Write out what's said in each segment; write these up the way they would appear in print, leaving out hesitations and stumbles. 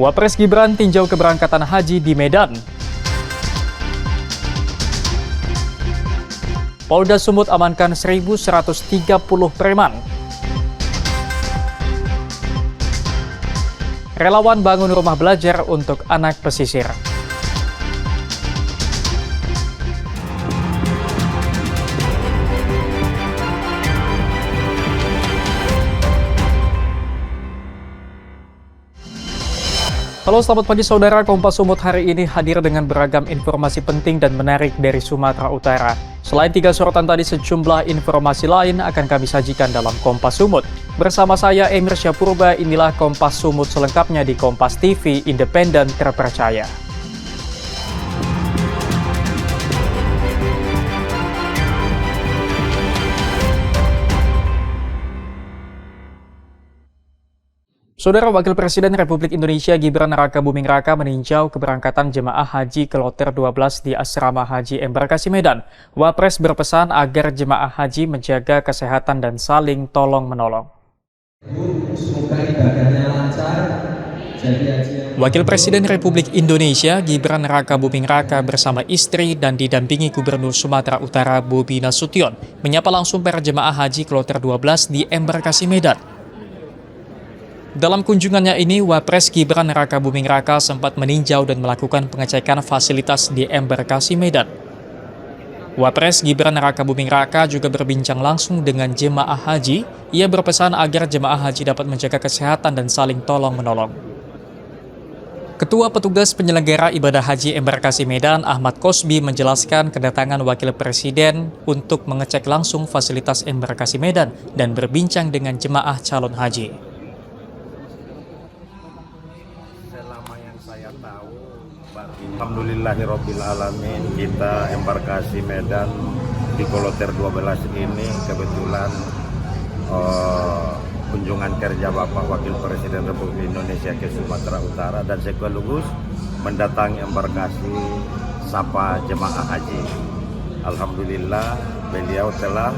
Wapres Gibran tinjau keberangkatan haji di Medan. Polda Sumut amankan 1.130 preman. Relawan bangun rumah belajar untuk anak pesisir. Halo, selamat pagi saudara. Kompas Sumut hari ini hadir dengan beragam informasi penting dan menarik dari Sumatera Utara. Selain 3 sorotan tadi, sejumlah informasi lain akan kami sajikan dalam Kompas Sumut. Bersama saya Emir Syapurba, inilah Kompas Sumut selengkapnya di Kompas TV, independen terpercaya. Saudara Wakil Presiden Republik Indonesia Gibran Rakabuming Raka meninjau keberangkatan jemaah haji Kloter 12 di Asrama Haji Embarkasi Medan. Wapres berpesan agar jemaah haji menjaga kesehatan dan saling tolong-menolong. Wakil Presiden Republik Indonesia Gibran Rakabuming Raka bersama istri dan didampingi Gubernur Sumatera Utara Bobi Nasution menyapa langsung para jemaah haji Kloter 12 di Embarkasi Medan. Dalam kunjungannya ini, Wapres Gibran Rakabuming Raka sempat meninjau dan melakukan pengecekan fasilitas di Embarkasi Medan. Wapres Gibran Rakabuming Raka juga berbincang langsung dengan jemaah haji. Ia berpesan agar jemaah haji dapat menjaga kesehatan dan saling tolong-menolong. Ketua Petugas Penyelenggara Ibadah Haji Embarkasi Medan, Ahmad Kosbi, menjelaskan kedatangan Wakil Presiden untuk mengecek langsung fasilitas Embarkasi Medan dan berbincang dengan jemaah calon haji. Alhamdulillahirrabbilalamin, kita Embarkasi Medan di Kloter 12 ini kebetulan kunjungan kerja Bapak Wakil Presiden Republik Indonesia ke Sumatera Utara dan sekaligus mendatangi Embarkasi sapa jemaah haji. Alhamdulillah beliau telah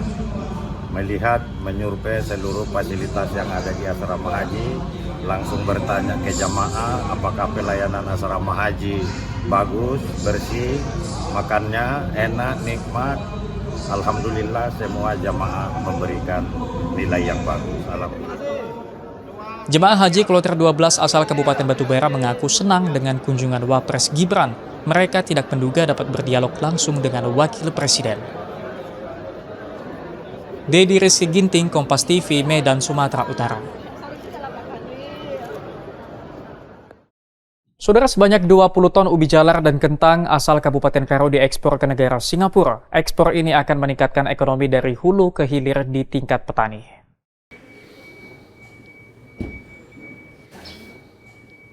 melihat, menyurvei seluruh fasilitas yang ada di asrama haji, langsung bertanya ke jamaah apakah pelayanan asrama haji bagus, bersih, makannya enak, nikmat. Alhamdulillah semua jamaah memberikan nilai yang bagus. Alhamdulillah. Jemaah haji Kloter 12 asal Kabupaten Batubara mengaku senang dengan kunjungan Wapres Gibran. Mereka tidak menduga dapat berdialog langsung dengan Wakil Presiden. Dedi Rizky Ginting, Kompas TV, Medan, Sumatera Utara. Saudara, sebanyak 20 ton ubi jalar dan kentang asal Kabupaten Karo diekspor ke negara Singapura. Ekspor ini akan meningkatkan ekonomi dari hulu ke hilir di tingkat petani.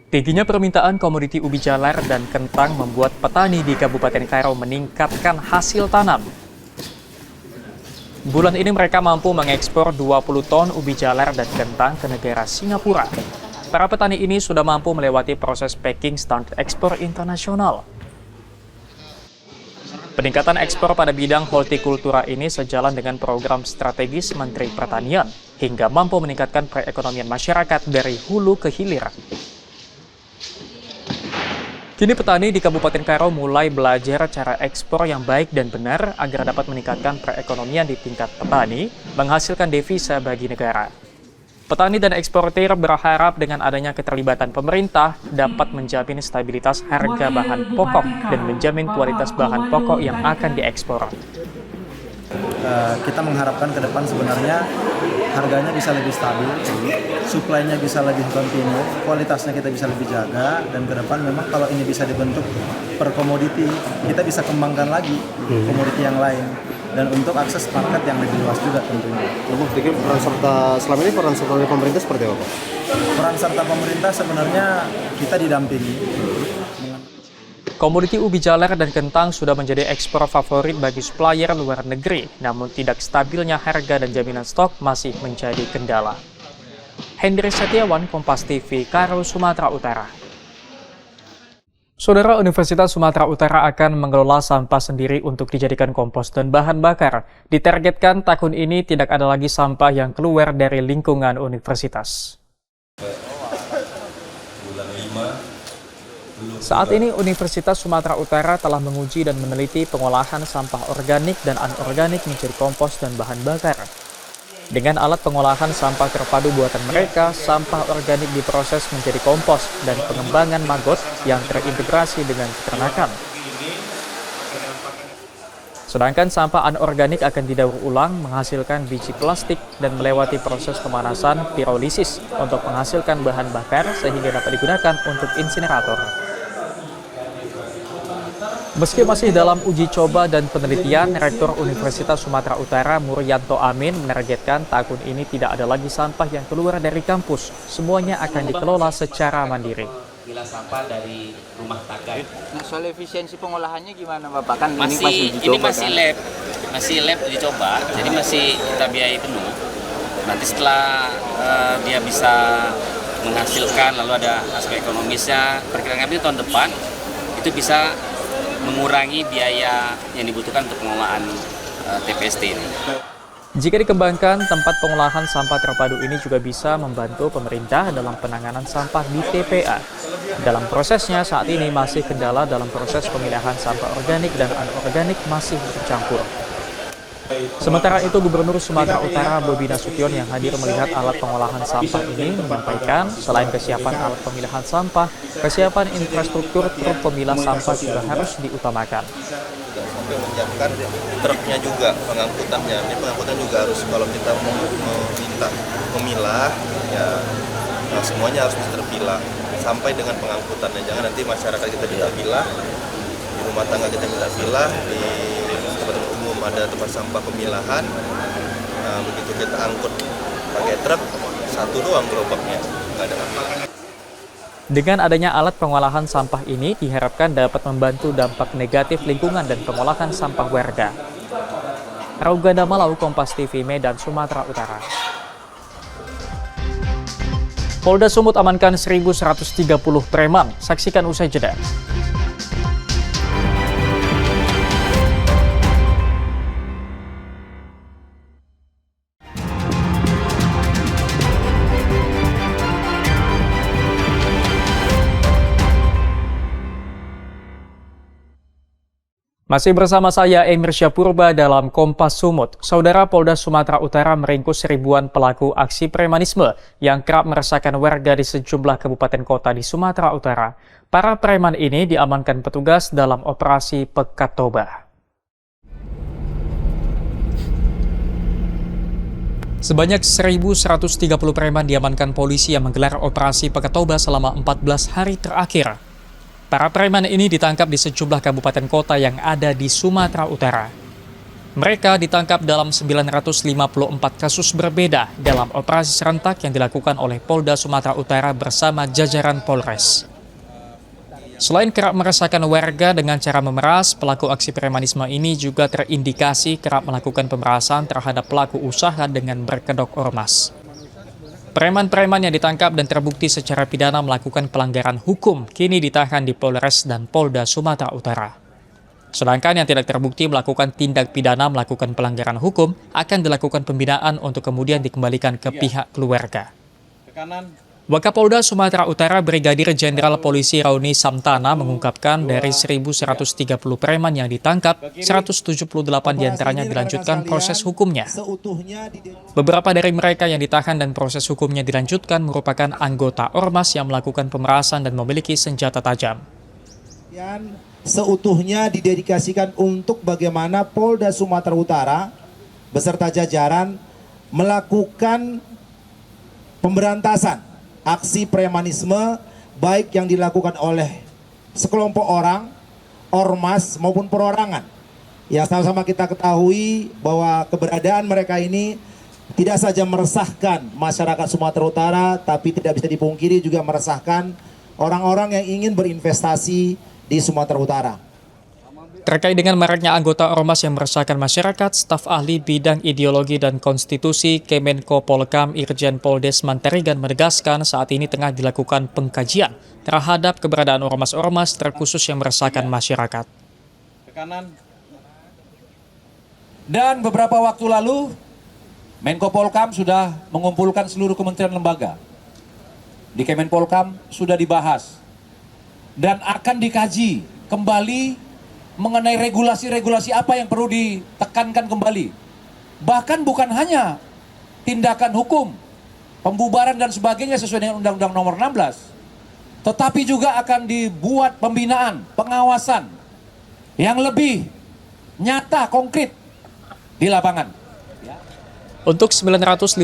Tingginya permintaan komoditi ubi jalar dan kentang membuat petani di Kabupaten Karo meningkatkan hasil tanam. Bulan ini mereka mampu mengekspor 20 ton ubi jalar dan kentang ke negara Singapura. Para petani ini sudah mampu melewati proses packing standar ekspor internasional. Peningkatan ekspor pada bidang hortikultura ini sejalan dengan program strategis Menteri Pertanian hingga mampu meningkatkan perekonomian masyarakat dari hulu ke hilir. Kini petani di Kabupaten Karo mulai belajar cara ekspor yang baik dan benar agar dapat meningkatkan perekonomian di tingkat petani, menghasilkan devisa bagi negara. Petani dan eksportir berharap dengan adanya keterlibatan pemerintah dapat menjamin stabilitas harga bahan pokok dan menjamin kualitas bahan pokok yang akan diekspor. Kita mengharapkan ke depan sebenarnya harganya bisa lebih stabil, suplainya bisa lebih kontinu, kualitasnya kita bisa lebih jaga, dan ke depan memang kalau ini bisa dibentuk per komoditi, kita bisa kembangkan lagi komoditi yang lain. Dan untuk akses market yang lebih luas juga tentunya. Selama ini peran serta pemerintah seperti apa? Peran serta pemerintah sebenarnya kita didampingi. Komoditi ubi jalar dan kentang sudah menjadi ekspor favorit bagi supplier luar negeri, namun tidak stabilnya harga dan jaminan stok masih menjadi kendala. Hendri Setiawan, Kompas TV, Karo, Sumatera Utara. Saudara, Universitas Sumatera Utara akan mengelola sampah sendiri untuk dijadikan kompos dan bahan bakar. Ditargetkan tahun ini tidak ada lagi sampah yang keluar dari lingkungan universitas. Saat ini Universitas Sumatera Utara telah menguji dan meneliti pengolahan sampah organik dan anorganik menjadi kompos dan bahan bakar. Dengan alat pengolahan sampah terpadu buatan mereka, sampah organik diproses menjadi kompos dan pengembangan maggot yang terintegrasi dengan peternakan. Sedangkan sampah anorganik akan didaur ulang menghasilkan biji plastik dan melewati proses pemanasan pirolisis untuk menghasilkan bahan bakar sehingga dapat digunakan untuk insinerator. Meski masih dalam uji coba dan penelitian, Rektor Universitas Sumatera Utara Muryanto Amin menargetkan tahun ini tidak ada lagi sampah yang keluar dari kampus. Semuanya akan dikelola secara mandiri. Pilah sampah dari rumah tangga. Nah, soal efisiensi pengolahannya gimana Bapak? Kan Ini masih lab uji coba, jadi masih kita biayai penuh. Nanti setelah dia bisa menghasilkan, lalu ada aspek ekonomisnya, perkiraan kami tahun depan itu bisa mengurangi biaya yang dibutuhkan untuk pengelolaan TPST ini. Jika dikembangkan, tempat pengolahan sampah terpadu ini juga bisa membantu pemerintah dalam penanganan sampah di TPA. Dalam prosesnya, saat ini masih kendala dalam proses pemilahan sampah organik dan anorganik masih bercampur. Sementara itu, Gubernur Sumatera Utara Bobi Nasution yang hadir melihat alat pengolahan sampah ini menyampaikan selain kesiapan alat pemilahan sampah, kesiapan infrastruktur truk pemilah sampah juga harus diutamakan. Menyiapkan truknya juga, pengangkutannya. Ini pengangkutan juga harus, kalau kita meminta memilah, ya semuanya harus terpilah sampai dengan pengangkutannya. Jangan nanti masyarakat kita minta pilah, di rumah tangga kita minta pilah, di tempat umum ada tempat sampah pemilahan. Nah, begitu kita angkut pakai truk, satu doang gerobaknya, nggak ada apa-apa. Dengan adanya alat pengolahan sampah ini diharapkan dapat membantu dampak negatif lingkungan dan pengolahan sampah warga. Rauganda Malau, Kompas TV, Medan, Sumatera Utara. Polda Sumut amankan 1.130 preman. Saksikan usai jeda. Masih bersama saya, Emir Syapurba dalam Kompas Sumut. Saudara, Polda Sumatera Utara meringkus ribuan pelaku aksi premanisme yang kerap meresahkan warga di sejumlah kabupaten kota di Sumatera Utara. Para preman ini diamankan petugas dalam operasi Pekat Toba. Sebanyak 1.130 preman diamankan polisi yang menggelar operasi Pekat Toba selama 14 hari terakhir. Para preman ini ditangkap di sejumlah kabupaten kota yang ada di Sumatera Utara. Mereka ditangkap dalam 954 kasus berbeda dalam operasi serentak yang dilakukan oleh Polda Sumatera Utara bersama jajaran Polres. Selain kerap meresahkan warga dengan cara memeras, pelaku aksi premanisme ini juga terindikasi kerap melakukan pemerasan terhadap pelaku usaha dengan berkedok ormas. Preman-preman yang ditangkap dan terbukti secara pidana melakukan pelanggaran hukum kini ditahan di Polres dan Polda Sumatera Utara. Sedangkan yang tidak terbukti melakukan tindak pidana melakukan pelanggaran hukum akan dilakukan pembinaan untuk kemudian dikembalikan ke pihak keluarga. Wakapolda Sumatera Utara Brigadir Jenderal Polisi Rauni Samtana mengungkapkan dari 1.130 preman yang ditangkap, 178 diantaranya dilanjutkan proses hukumnya. Beberapa dari mereka yang ditahan dan proses hukumnya dilanjutkan merupakan anggota ormas yang melakukan pemerasan dan memiliki senjata tajam. Seutuhnya didedikasikan untuk bagaimana Polda Sumatera Utara beserta jajaran melakukan pemberantasan aksi premanisme baik yang dilakukan oleh sekelompok orang, ormas maupun perorangan. Yang sama-sama kita ketahui bahwa keberadaan mereka ini tidak saja meresahkan masyarakat Sumatera Utara, tapi tidak bisa dipungkiri juga meresahkan orang-orang yang ingin berinvestasi di Sumatera Utara. Terkait dengan maraknya anggota ormas yang meresahkan masyarakat, staf ahli bidang ideologi dan konstitusi Kemenko Polkam Irjen Pol Desman Tarigan menegaskan saat ini tengah dilakukan pengkajian terhadap keberadaan ormas-ormas terkhusus yang meresahkan masyarakat. Dan beberapa waktu lalu, Menko Polkam sudah mengumpulkan seluruh kementerian lembaga di Kemenpolkam sudah dibahas dan akan dikaji kembali mengenai regulasi-regulasi apa yang perlu ditekankan kembali. Bahkan bukan hanya tindakan hukum, pembubaran dan sebagainya sesuai dengan Undang-Undang Nomor 16, tetapi juga akan dibuat pembinaan, pengawasan yang lebih nyata, konkret di lapangan. Untuk 952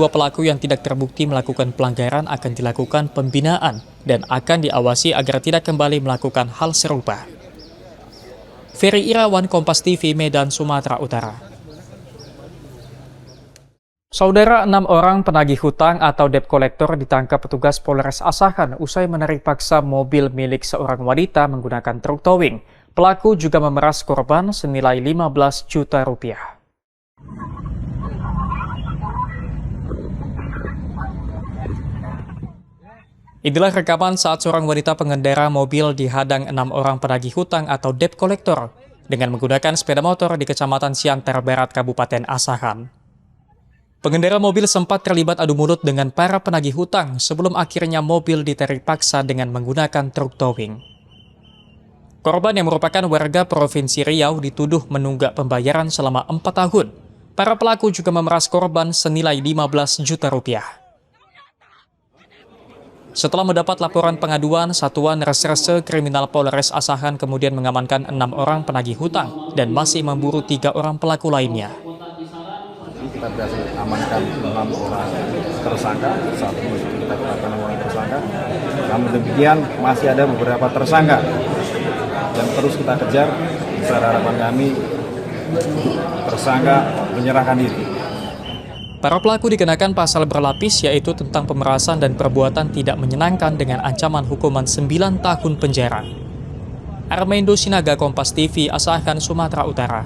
pelaku yang tidak terbukti melakukan pelanggaran akan dilakukan pembinaan dan akan diawasi agar tidak kembali melakukan hal serupa. Ferry Irawan, Kompas TV, Medan, Sumatera Utara. Saudara, 6 orang penagih hutang atau debt collector ditangkap petugas Polres Asahan usai menarik paksa mobil milik seorang wanita menggunakan truk towing. Pelaku juga memeras korban senilai 15 juta rupiah. Inilah rekaman saat seorang wanita pengendara mobil dihadang 6 orang penagih hutang atau debt collector dengan menggunakan sepeda motor di Kecamatan Siantar Barat, Kabupaten Asahan. Pengendara mobil sempat terlibat adu mulut dengan para penagih hutang sebelum akhirnya mobil ditarik paksa dengan menggunakan truk towing. Korban yang merupakan warga Provinsi Riau dituduh menunggak pembayaran selama 4 tahun. Para pelaku juga memeras korban senilai 15 juta rupiah. Setelah mendapat laporan pengaduan, Satuan Reserse Kriminal Polres Asahan kemudian mengamankan 6 orang penagih hutang dan masih memburu 3 orang pelaku lainnya. Kita berhasil amankan 6 orang tersangka, saat ini kita tetapkan 6 orang tersangka. Namun demikian masih ada beberapa tersangka yang terus kita kejar. Besar harapan kami tersangka menyerahkan diri. Para pelaku dikenakan pasal berlapis yaitu tentang pemerasan dan perbuatan tidak menyenangkan dengan ancaman hukuman 9 tahun penjara. Armando Sinaga, Kompas TV, Asahan, Sumatera Utara.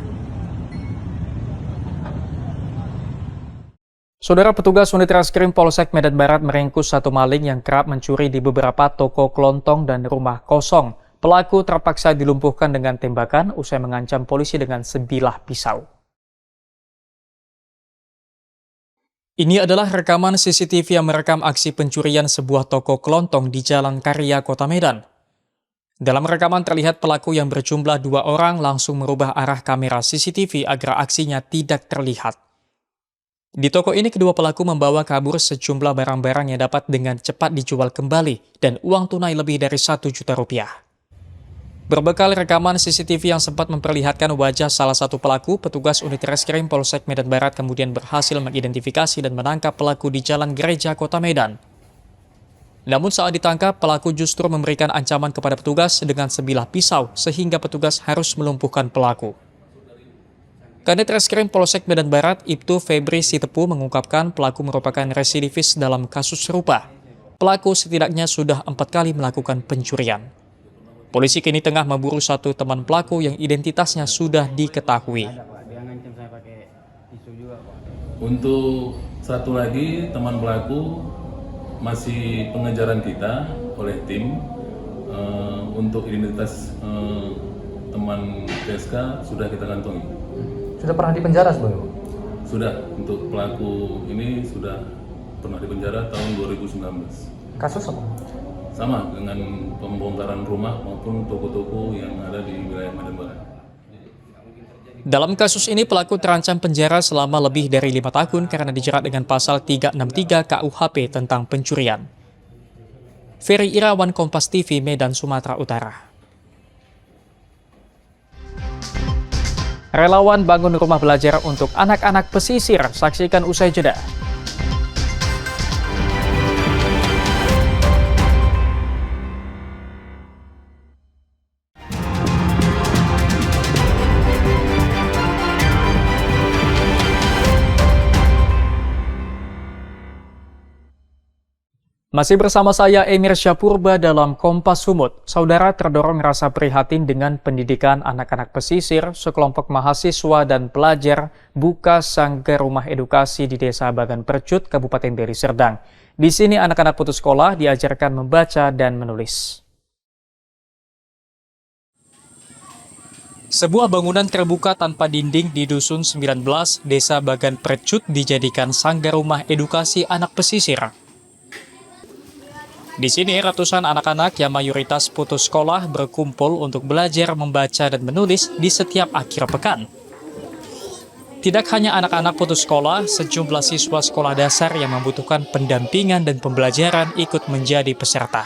Saudara, petugas unit reskrim Polsek Medan Barat meringkus satu maling yang kerap mencuri di beberapa toko kelontong dan rumah kosong. Pelaku terpaksa dilumpuhkan dengan tembakan usai mengancam polisi dengan sebilah pisau. Ini adalah rekaman CCTV yang merekam aksi pencurian sebuah toko kelontong di Jalan Karya, Kota Medan. Dalam rekaman terlihat pelaku yang berjumlah 2 orang langsung merubah arah kamera CCTV agar aksinya tidak terlihat. Di toko ini kedua pelaku membawa kabur sejumlah barang-barang yang dapat dengan cepat dijual kembali dan uang tunai lebih dari 1 juta rupiah. Berbekal rekaman CCTV yang sempat memperlihatkan wajah salah satu pelaku, petugas unit reskrim Polsek Medan Barat kemudian berhasil mengidentifikasi dan menangkap pelaku di Jalan Gereja, Kota Medan. Namun saat ditangkap, pelaku justru memberikan ancaman kepada petugas dengan sebilah pisau sehingga petugas harus melumpuhkan pelaku. Kanit Reskrim Polsek Medan Barat, Ibtu Febri Sitepu mengungkapkan pelaku merupakan residivis dalam kasus serupa. Pelaku setidaknya sudah 4 kali melakukan pencurian. Polisi kini tengah memburu satu teman pelaku yang identitasnya sudah diketahui. Untuk satu lagi teman pelaku masih pengejaran kita oleh tim. Untuk identitas teman PSK sudah kita kantongi. Sudah pernah di penjara sebelumnya? Sudah, untuk pelaku ini sudah pernah di penjara tahun 2019. Kasus apa? Sama dengan pembongkaran rumah maupun toko-toko yang ada di wilayah Medan Barat. Dalam kasus ini pelaku terancam penjara selama lebih dari 5 tahun karena dijerat dengan pasal 363 KUHP tentang pencurian. Ferry Irawan, Kompas TV, Medan, Sumatera Utara. Relawan bangun rumah belajar untuk anak-anak pesisir. Saksikan usai jeda. Masih bersama saya Emir Syapurba dalam Kompas Sumut. Saudara, terdorong rasa prihatin dengan pendidikan anak-anak pesisir, sekelompok mahasiswa dan pelajar buka sanggar rumah edukasi di Desa Bagan Percut, Kabupaten Deli Serdang. Di sini anak-anak putus sekolah diajarkan membaca dan menulis. Sebuah bangunan terbuka tanpa dinding di Dusun 19, Desa Bagan Percut dijadikan sanggar rumah edukasi anak pesisir. Di sini ratusan anak-anak yang mayoritas putus sekolah berkumpul untuk belajar membaca dan menulis di setiap akhir pekan. Tidak hanya anak-anak putus sekolah, sejumlah siswa sekolah dasar yang membutuhkan pendampingan dan pembelajaran ikut menjadi peserta.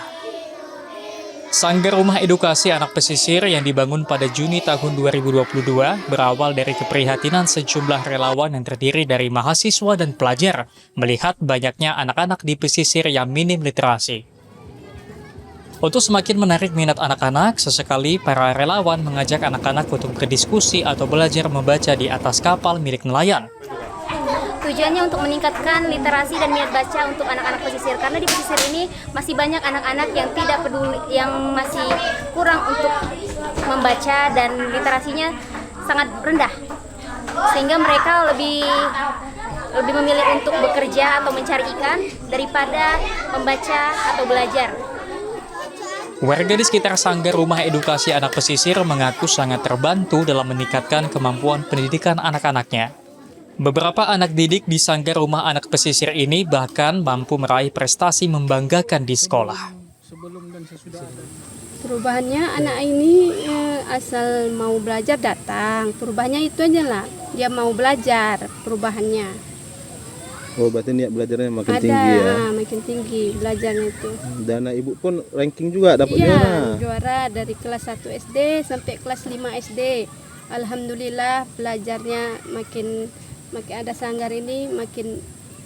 Sanggar Rumah Edukasi Anak Pesisir yang dibangun pada Juni tahun 2022 berawal dari keprihatinan sejumlah relawan yang terdiri dari mahasiswa dan pelajar melihat banyaknya anak-anak di pesisir yang minim literasi. Untuk semakin menarik minat anak-anak, sesekali para relawan mengajak anak-anak untuk berdiskusi atau belajar membaca di atas kapal milik nelayan. Tujuannya untuk meningkatkan literasi dan minat baca untuk anak-anak pesisir, karena di pesisir ini masih banyak anak-anak yang tidak peduli, yang masih kurang untuk membaca dan literasinya sangat rendah, sehingga mereka lebih memilih untuk bekerja atau mencari ikan daripada membaca atau belajar. Warga di sekitar Sanggar Rumah Edukasi Anak Pesisir mengaku sangat terbantu dalam meningkatkan kemampuan pendidikan anak-anaknya. Beberapa anak didik di Sanggar Rumah Anak Pesisir ini bahkan mampu meraih prestasi membanggakan di sekolah. Perubahannya anak ini asal mau belajar datang. Perubahannya itu aja lah, dia mau belajar perubahannya. Oh, berarti niat belajarnya makin tinggi ya? Makin tinggi belajarnya itu. Dana ibu pun ranking juga dapat juara dari kelas 1 SD sampai kelas 5 SD. Alhamdulillah belajarnya makin ada sanggar ini makin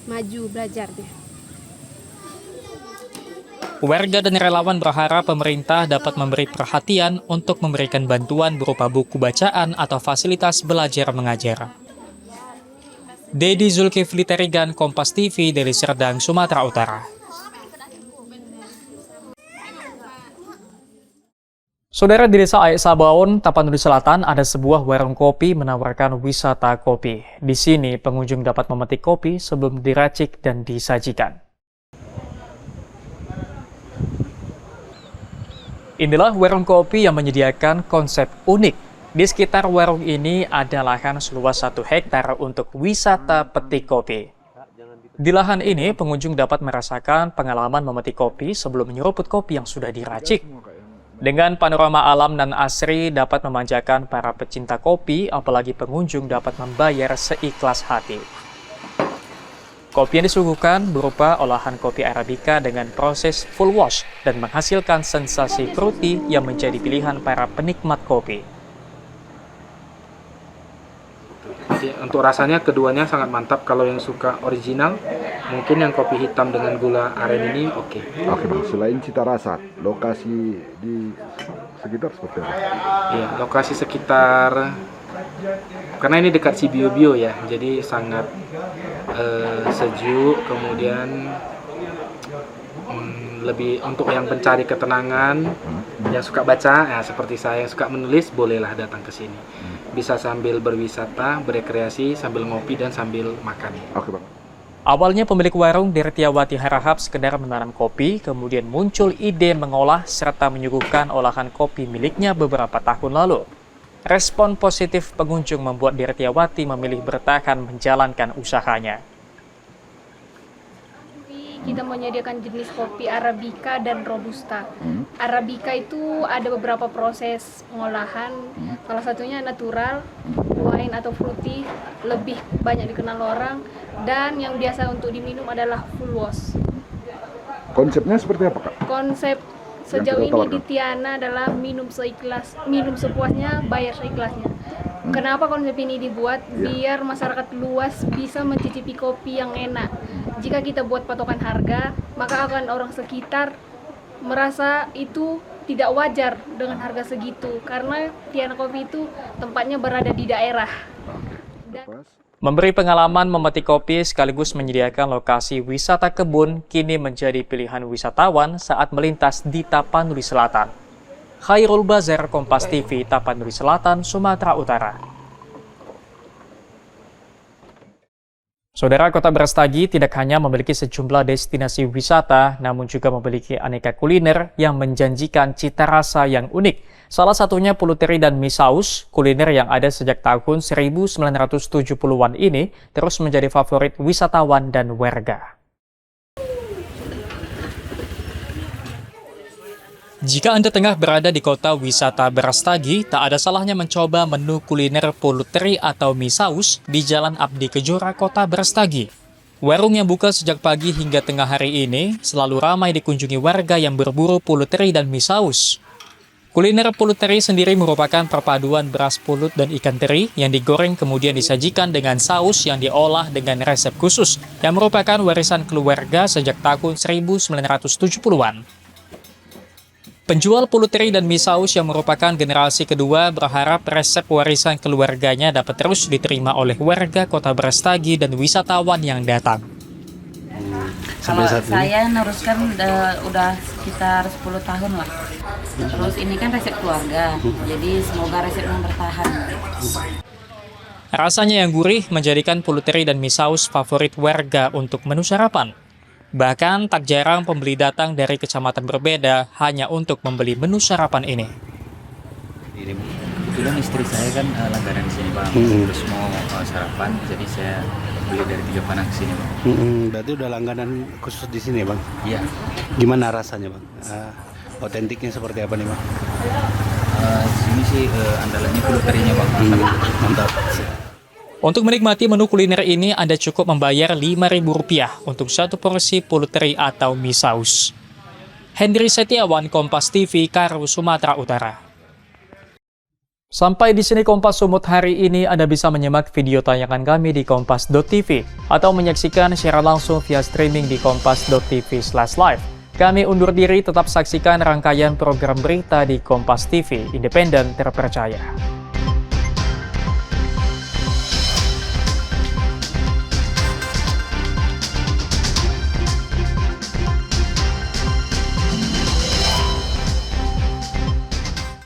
maju belajarnya. Warga dan relawan berharap pemerintah dapat memberi perhatian untuk memberikan bantuan berupa buku bacaan atau fasilitas belajar mengajar. Dedi Zulkifli Terigan, Kompas TV dari Serdang, Sumatera Utara. Saudara, di Desa Aek Sabaon, Tapanuli Selatan, ada sebuah warung kopi menawarkan wisata kopi. Di sini, pengunjung dapat memetik kopi sebelum diracik dan disajikan. Inilah warung kopi yang menyediakan konsep unik. Di sekitar warung ini ada lahan seluas 1 hektar untuk wisata petik kopi. Di lahan ini, pengunjung dapat merasakan pengalaman memetik kopi sebelum menyeruput kopi yang sudah diracik. Dengan panorama alam dan asri dapat memanjakan para pecinta kopi, apalagi pengunjung dapat membayar seikhlas hati. Kopi yang disuguhkan berupa olahan kopi Arabica dengan proses full wash dan menghasilkan sensasi fruity yang menjadi pilihan para penikmat kopi. Jadi untuk rasanya keduanya sangat mantap. Kalau yang suka original, mungkin yang kopi hitam dengan gula aren ini oke. Oke Bang, selain cita rasa, lokasi di sekitar seperti apa? Iya, lokasi sekitar, karena ini dekat Sibio-Bio ya, jadi sangat sejuk, kemudian lebih untuk yang pencari ketenangan, yang suka baca, ya seperti saya yang suka menulis, bolehlah datang ke sini. Bisa sambil berwisata, berekreasi, sambil ngopi dan sambil makan. Oke Bang. Awalnya pemilik warung Dirtiawati harahap sekedar menanam kopi, kemudian muncul ide mengolah serta menyuguhkan olahan kopi miliknya beberapa tahun lalu. Respon positif pengunjung membuat Dirtiawati memilih bertahan menjalankan usahanya. Kita menyediakan jenis kopi Arabica dan Robusta. Arabica itu ada beberapa proses pengolahan, salah satunya natural, wine atau fruity, lebih banyak dikenal orang, dan yang biasa untuk diminum adalah full wash. Konsepnya seperti apa Kak? Konsep sejauh ini di Tiana adalah minum sepuasnya, bayar seikhlasnya. Kenapa konsep ini dibuat? Biar masyarakat luas bisa mencicipi kopi yang enak. Jika kita buat patokan harga, maka akan orang sekitar merasa itu tidak wajar dengan harga segitu. Karena Tiana Kopi itu tempatnya berada di daerah. Memberi pengalaman memetik kopi sekaligus menyediakan lokasi wisata kebun kini menjadi pilihan wisatawan saat melintas di Tapanuli Selatan. Khairul Bazar, Kompas TV, Tapanuli Selatan, Sumatera Utara. Saudara, Kota Brastagi tidak hanya memiliki sejumlah destinasi wisata, namun juga memiliki aneka kuliner yang menjanjikan cita rasa yang unik. Salah satunya pulut teri dan mie saus, kuliner yang ada sejak tahun 1970-an ini terus menjadi favorit wisatawan dan warga. Jika Anda tengah berada di kota wisata Brastagi, tak ada salahnya mencoba menu kuliner pulut teri atau mie saus di Jalan Abdi Kejora, Kota Brastagi. Warung yang buka sejak pagi hingga tengah hari ini selalu ramai dikunjungi warga yang berburu pulut teri dan mie saus. Kuliner pulut teri sendiri merupakan perpaduan beras pulut dan ikan teri yang digoreng kemudian disajikan dengan saus yang diolah dengan resep khusus yang merupakan warisan keluarga sejak tahun 1970-an. Penjual pulut teri dan mie saus yang merupakan generasi kedua berharap resep warisan keluarganya dapat terus diterima oleh warga Kota Brastagi dan wisatawan yang datang. Kalau saya neruskan udah sekitar 10 tahun lah. Terus ini kan resep keluarga, jadi semoga resepnya bertahan. Rasanya yang gurih menjadikan pulut teri dan mie saus favorit warga untuk menu sarapan. Bahkan tak jarang pembeli datang dari kecamatan berbeda hanya untuk membeli menu sarapan ini. Kebetulan istri saya kan langganan di sini Bang, terus mau sarapan, jadi saya beli dari Tiga Panang ke sini Bang. Berarti udah langganan khusus di sini Bang? Iya. Gimana rasanya Bang? Otentiknya seperti apa nih Bang? Sini sih andalannya pulut terinya Bang. Mantap. Untuk menikmati menu kuliner ini, Anda cukup membayar Rp5.000 untuk satu porsi pulut teri atau mie saus. Hendri Setiawan, Kompas TV, Karo, Sumatera Utara. Sampai di sini Kompas Sumut hari ini. Anda bisa menyimak video tayangan kami di kompas.tv atau menyaksikan secara langsung via streaming di kompas.tv/live. Kami undur diri, tetap saksikan rangkaian program berita di Kompas TV, independen terpercaya.